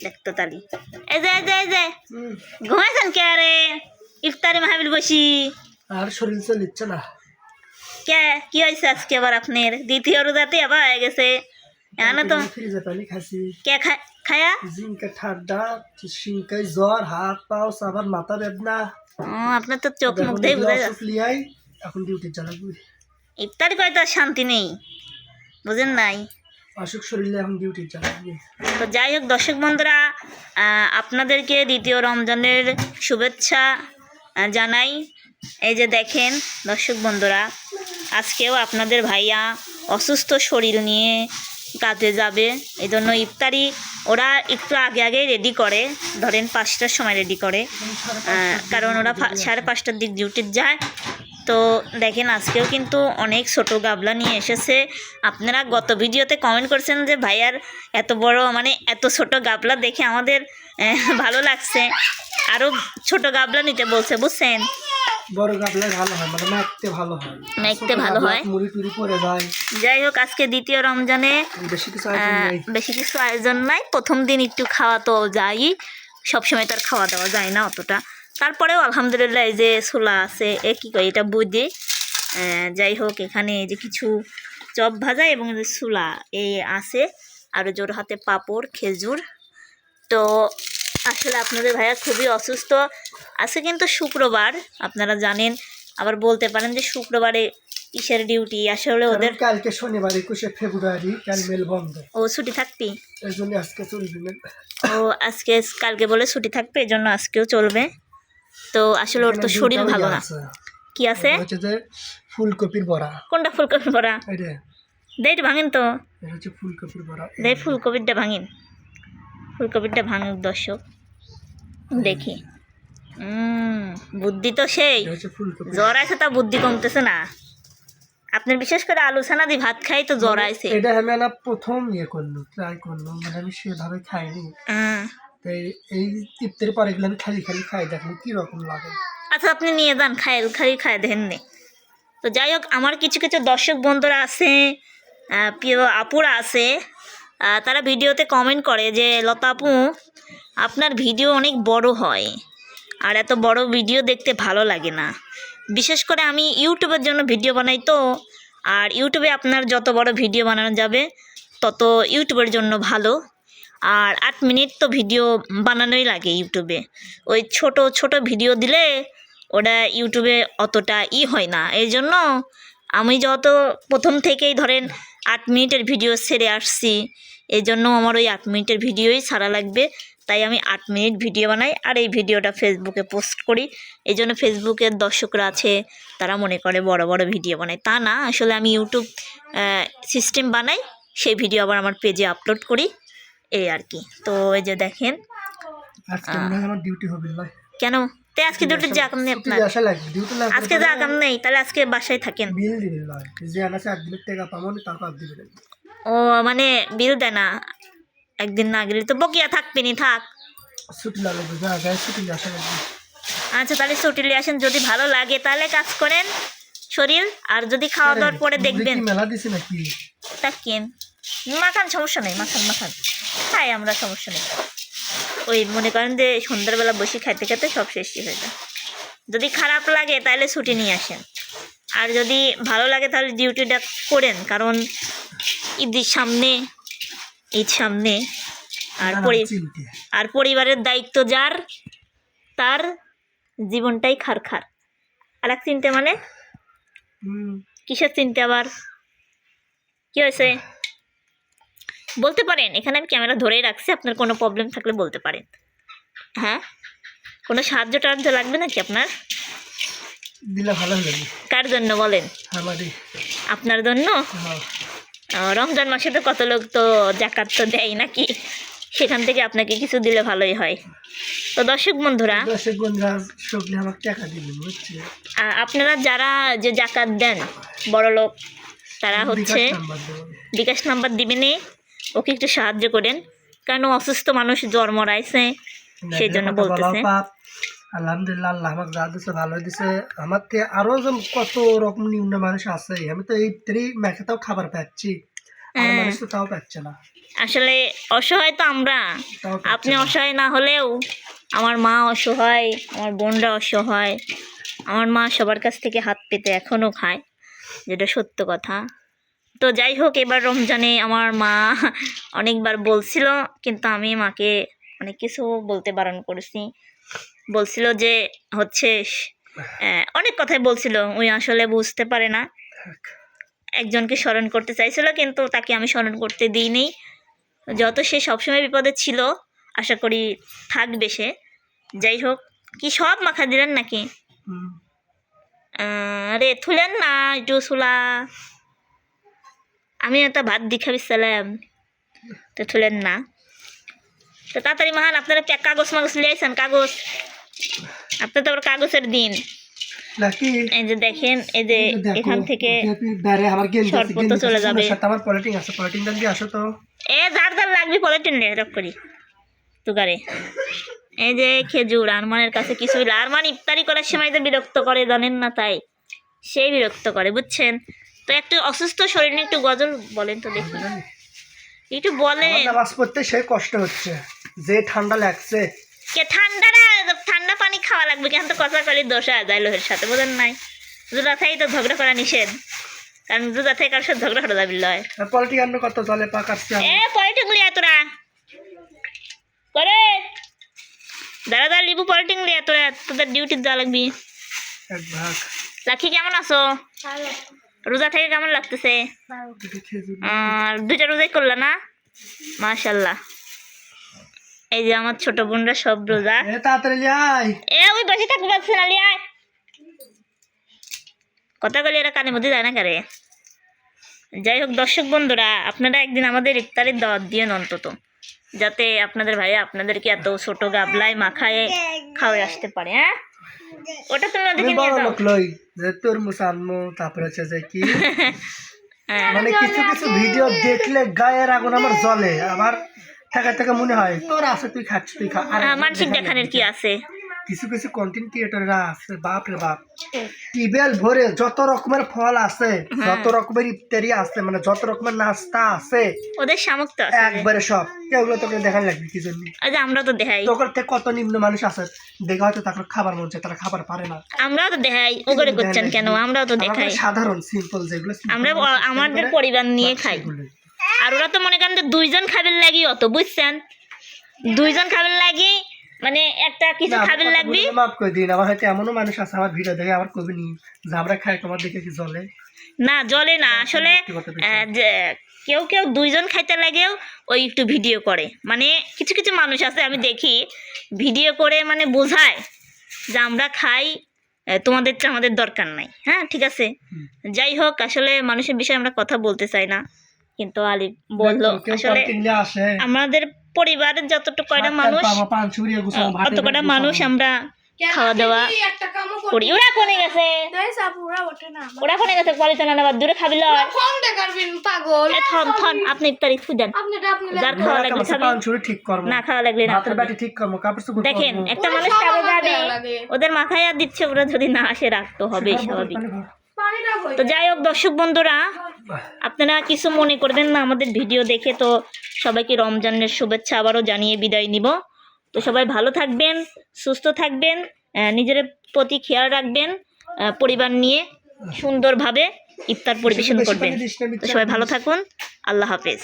দেখতো তালি এই যে ঘুমাইছেন কে আরে ইফতারে মাহফিল বসি আর শরীর চলিচ্ছে না কে কি হয়েছে আজকে আবার আপনার দ্বিতীয় রোজাতে আবার হয়ে গেছে এখানে তো ফ্রিজে পানি খাসি কে খায়া জিনকে ঠান্ডা শিংকাই জ্বর হাত পাও আবার মাথা বেদনা আপনার তো চোখ মুখ দিয়ে বোঝা যাচ্ছে লিয়াই এখন ডিউটি চালাবো ইফতারি করে তো আর শান্তি নেই বুঝেন নাই অসুখ শরীরে এখন ডিউটি চালাবো তো যাই হোক দর্শক বন্ধুরা আপনাদেরকে দ্বিতীয় রমজানের শুভেচ্ছা জানাই। এই যে দেখেন দর্শক বন্ধুরা আজকেও আপনাদের ভাইয়া অসুস্থ শরীর নিয়ে কাজে যাবে, এই জন্য ইফতারি ওরা একটু আগে আগে রেডি করে, ধরেন 5টার সময় রেডি করে, কারণ ওরা 5:30টার দিক ডিউটি যায়। তো দেখেন আজকেও কিন্তু অনেক ছোট গাবলা নিয়ে এসেছে। আপনারা গত ভিডিওতে কমেন্ট করছেন যে ভাইয়ার এত বড় মানে এত ছোট গাবলা দেখে আমাদের ভালো লাগছে, আরও ছোট গাবলা নিতে বলছে বুঝছেন। বড় গাবলা ভালো হয় মানে মাখতে ভালো হয়, মাখতে ভালো হয়, মুড়ি টুড়ি পড়ে যায়। যাই হোক আজকে দ্বিতীয় রমজানে বেশি কিছু আয়োজন নাই, প্রথম দিন একটু খাওয়া তো যাই, সবসময় তার খাওয়া দাওয়া যায় না অতটা, তারপরেও আলহামদুলিল্লাহ এই যে ছোলা আছে এ কী করি এটা বুঝে। যাই হোক এখানে এই যে কিছু চপ ভাজা এবং যে ছোলা এই আছে, আরও জোর হাতে পাঁপড় খেজুর। তো আসলে আপনাদের ভাইয়া খুবই অসুস্থ, আজকে কিন্তু শুক্রবার আপনারা জানেন, আবার বলতে পারেন যে শুক্রবারে কিসের ডিউটি, আসলে ওদের কালকে শনিবার 21শে ফেব্রুয়ারি কাল মেল বন্ধ, ও ছুটি থাকবে, এই জন্য আজকে চলবে না। ও আজকে কালকে বলে ছুটি থাকবে, এই জন্য আজকেও চলবে। তো আসলে ওর তো শরীর ভালো না। কি আছে? ফুলকপির বড়া। কোনটা ফুলকপির বড়া? দেইটা ভাঙেন তো, ফুলকপির বড়া দেই ফুলকপিটা ভাঙেন, ফুলকপিটা ভাঙুক দর্শক দেখি। বুদ্ধি তো সেই, জ্বর আছে তা বুদ্ধি কমতেছে না। আপনার বিশেষ করে আলু ছানা দিয়ে ভাত খাই তো জ্বর আছে। এটা আমি না প্রথম ট্রাই করলাম, মানে আমি সেভাবে খাইনি। তাই এই ইফতারের পরে গেলে আমি খালি খাই দেখুন কি রকম লাগে। আচ্ছা আপনি নিয়ে যান, খাই দেখেন নে। তো যাই হোক আমার কিছু কিছু দর্শক বন্ধুরা আছে, প্রিয় আপুরা আছে, তারা ভিডিওতে কমেন্ট করে যে লতা আপু আপনার ভিডিও অনেক বড় হয়, আর এত বড় ভিডিও দেখতে ভালো লাগে না। বিশেষ করে আমি ইউটিউবের জন্য ভিডিও বানাই তো, আর ইউটিউবে আপনার যত বড় ভিডিও বানানো যাবে তত ইউটিউবের জন্য ভালো। আর 8 মিনিট তো ভিডিও বানানোই লাগে ইউটিউবে, ওই ছোট ছোট ভিডিও দিলে ওটা ইউটিউবে অতটা হয় না। এই জন্য আমি যত প্রথম থেকেই ধরেন 8 মিনিটের ভিডিও ছেড়ে আসছি, এই জন্য আমার ওই 8 মিনিটের ভিডিওই ছাড়া লাগবে, তাই আমি 8 মিনিট ভিডিও বানাই আর এই ভিডিওটা ফেসবুকে পোস্ট করি। এই জন্য ফেসবুকের দর্শকরা আছে তারা মনে করে বড় বড় ভিডিও বানাই, তা না, আসলে আমি ইউটিউব সিস্টেম বানাই, সেই ভিডিও আবার আমার পেজে আপলোড করি, এই আর কি। তো এই যে দেখেন কেন তাই আজকে ডিউটি যা কাম নেই আপনার, আজকে যা কাম নেই, তাহলে আজকে বাসায় থাকেন। ও মানে বিল দেয় না, একদিন না গেলে তো বকিয়া থাকবেনি, থাক। আচ্ছা তাহলে ছুটি নিয়ে আসেন, যদি ভালো লাগে তাহলে কাজ করেন শরীর, আর যদি খাওয়া দাওয়ার পরে দেখবেন থাকেন মাখান, সমস্যা নেই, মাখান খাই আমরা, সমস্যা নেই। ওই মনে করেন যে সন্ধ্যাবেলা বসে খাইতে খাইতে সব শেষই হয়ে যায়। যদি খারাপ লাগে তাহলে ছুটি নিয়ে আসেন, আর যদি ভালো লাগে তাহলে ডিউটিটা করেন, কারণ ঈদ সামনে আর পরিবারের দায়িত্ব যার তার জীবনটাই খার। আর এক চিন্তা মানে কিসের চিন্তা আবার, কি হয়েছে বলতে পারেন, এখানে আমি ক্যামেরা ধরেই রাখছি, আপনার কোনো প্রবলেম থাকলে বলতে পারেন। হ্যাঁ কোনো সাহায্য টাহায্য লাগবে নাকি আপনার? দিলে ভালো লাগে। কার জন্য বলেন? আপনার জন্য। রমজান মাসে তো কত লোক তো জাকাত তো দেয় নাকি, সেখান থেকে আপনাকে কিছু দিলে ভালোই হয়। তো দর্শক বন্ধুরা আপনারা যারা যে জাকাত দেন বড় লোক, তারা হচ্ছে বিকাশ নাম্বার দিবেনে, ওকে একটু সাহায্য করেন, কারণ অসুস্থ মানুষ জ্বর মরাইছে, সেই জন্য বলতেছে। আলহামদুলিল্লাহ আল্লাহ আমাকে যা দিচ্ছে ভালো দিছে, আমার থেকে আরো কত রকম নিম্ন মানুষ আছে, আমি তো এই মেখেতেও খাবার পাচ্ছি, আর মানুষ তো তাও পাচ্ছে না, আসলে অসহায় তো আমরা, তাও পাচ্ছে আপনি না। অসহায় না হলেও আমার মা অসহায়, আমার বোনরা অসহায়, আমার মা সবার কাছ থেকে হাত পেতে এখনও খায়, যেটা সত্য কথা। তো যাই হোক, এবার রমজানে আমার মা অনেকবার বলছিল, কিন্তু আমি মাকে অনেক কিছু বলতে বারণ করেছি। বলছিল যে হচ্ছে অনেক কথাই বলছিল, ওই আসলে বুঝতে পারে না, একজনকে স্মরণ করতে চাইছিল কিন্তু তাকে আমি স্মরণ করতে দিইনি। যত সে সবসময় বিপদে ছিল, আশা করি থাকবে সে। যাই হোক, কি সব মাখা দিলেন নাকি? হুম। আরে থুলেন না একটু সুলা, আমি একটা ভাত দি খাবিছিলাম, তো থুলেন না। তো তাড়াতাড়ি মাহান, আপনারা কাগজ মাগজ লিয়ে আইসেন, কাগজ, আপনার তো আবার কাগজের দিন। নাকি এই যে দেখেন, এই যে দেখো, এখান থেকে বাইরে আমার গেঞ্জি আছে, সরপত গেঞ্জি চলে আছে, যাবে। সাথে আমার পলিটিং আছে, পলিটিং দান দিয়ে আসো তো। যার যার লাগবে পলিটিন নিয়ে রক করি তুগারে। এই যে খেজুর, আরমানের কাছে কিছুই না, আরমান ইফতারি করার সময় তো বিরক্ত করে জানেন না, তাই সেই বিরক্ত করে, বুঝছেন? তো একটু অসুস্থ শরীর নিয়ে একটু গজল বলেন তো দেখি, একটু বলেন। আমার নামাজ পড়তে সে কষ্ট হচ্ছে, যে ঠান্ডা লাগছে। কে ঠান্ডা না, ঠান্ডা পানি খাওয়া লাগবে, কেন তো কথা কলি দোষা যায় লোহের সাথে, বোঝেন নাই? জুদা থাই তো ঝগড়া করা নিষেধ, কারণ জুদা থেকে কারোর সাথে ঝগড়া করা যাবি লয়। পলিটিক আন্ন কত জলে পাকাচ্ছে। পলিটিং লিয়া তোরা করে দাঁড়া দাঁড়া লিবু, পলিটিং লিয়া তোরা, তোদের ডিউটি যাওয়া লাগবি। এক ভাগ লাখি কেমন আছো? রোজা থেকে কেমন লাগতেছে? আর 2টা রোজাই করলা না? মাশাল্লাহ। এই যে আমার ছোট বোনরা সব রোজা। তাড়াতাড়ি আয়। ওই বসে থাকতে পারছে না, লিয়ায় কথা বলে এরা কানের মধ্যে যায় না কারে। যাই হোক দর্শক বন্ধুরা, আপনারা একদিন আমাদের ইফতারের দাওয়াত দিয়েন অন্তত, যাতে আপনাদের ভাইয়া আপনাদেরকে এত ছোট গাবলায় মাখায় খাওয়াই আসতে পারে। হ্যাঁ, ওটা তুমি ওদেরকে নিয়ে দাও। লই যে তোর মুসালমো, তারপরে হচ্ছে যে কি হ্যাঁ, মানে কিছু কিছু ভিডিও দেখলে গায়ের আগুন আমার জ্বলে, আবার টাকা টাকা মনে হয় তোর আছে তুই খাচ্ছিস, তুই খা। আর মানসিক দেখানোর কি আছে? কিছু কিছু কন্টেন্ট ক্রিয়েটররা আছে, বাপ রে বাপ, টিবেল ভরে যত রকমের ফল আছে, যত রকমের ইফতারি আছে, মানে যত রকমের নাস্তা আছে, ওদের সামর্থ্য আছে একবারে সব। এগুলো তোকে দেখান লাগবে কি জন্য? যে আমরা তো দেখাই, তোর থেকে কত নিম্ন মানুষ আছে দেখা হয়তো তারপর খাবার মন চায়, তারা খাবার পারে না। আমরাও তো দেখাই, ওগরে করছেন কেন? আমরাও তো দেখাই, সাধারণ সিম্পল যেগুলো আমরা আমাদের পরিবার নিয়ে খাই। আর ওরা তো মনে করেন যে 2 জন খাবেন লাগি অত, বুঝছেন? 2 জন খাবেন লাগি, মানে একটা কিছু খাবেন লাগবি। মাফ করে দিন, আমার হয়তো এমনও মানুষ আছে আমার ভিডিও দেখে আবার কবি নি যে আমরা খাই, তোমার দেখে কি জ্বলে না, জ্বলে না আসলে। যে কেউ কেউ 2 জন খাইতে লাগেও ওই একটু ভিডিও করে, মানে কিছু কিছু মানুষ আছে আমি দেখি ভিডিও করে, মানে বোঝায় যে আমরা খাই, তোমাদের তো আমাদের দরকার নাই। হ্যাঁ, ঠিক আছে। যাই হোক, আসলে মানুষের বিষয়ে আমরা কথা বলতে চাই না, কিন্তু আলী বললো আসলে আমাদের পরিবারের যতটুকু কয়টা মানুষ, অত কটা মানুষ আমরা খাওয়া দাওয়া করি। ওরা কোনে গেছে, ওরা কোনে গেছে, কোয়ালিটি না নেবার দূরে খাবি লয়। থন থন, আপনি ইফতারি খুঁজেন, যার খাওয়া লাগবে খাবি, না খাওয়া লাগলে না খাবি। দেখেন একটা মানুষ খাবে যাবে, ওদের মাথায় আর দিচ্ছে, ওরা যদি না আসে রাখতে হবে, স্বাভাবিক। তো যাই হোক দর্শক বন্ধুরা, আপনারা কিছু মনে করবেন না আমাদের ভিডিও দেখে। তো সবাইকে রমজানের শুভেচ্ছা আবারও জানিয়ে বিদায় নিব। তো সবাই ভালো থাকবেন, সুস্থ থাকবেন, নিজের প্রতি খেয়াল রাখবেন, পরিবার নিয়ে সুন্দরভাবে ইফতার পরিবেশন করবেন। তো সবাই ভালো থাকুন, আল্লাহ হাফেজ।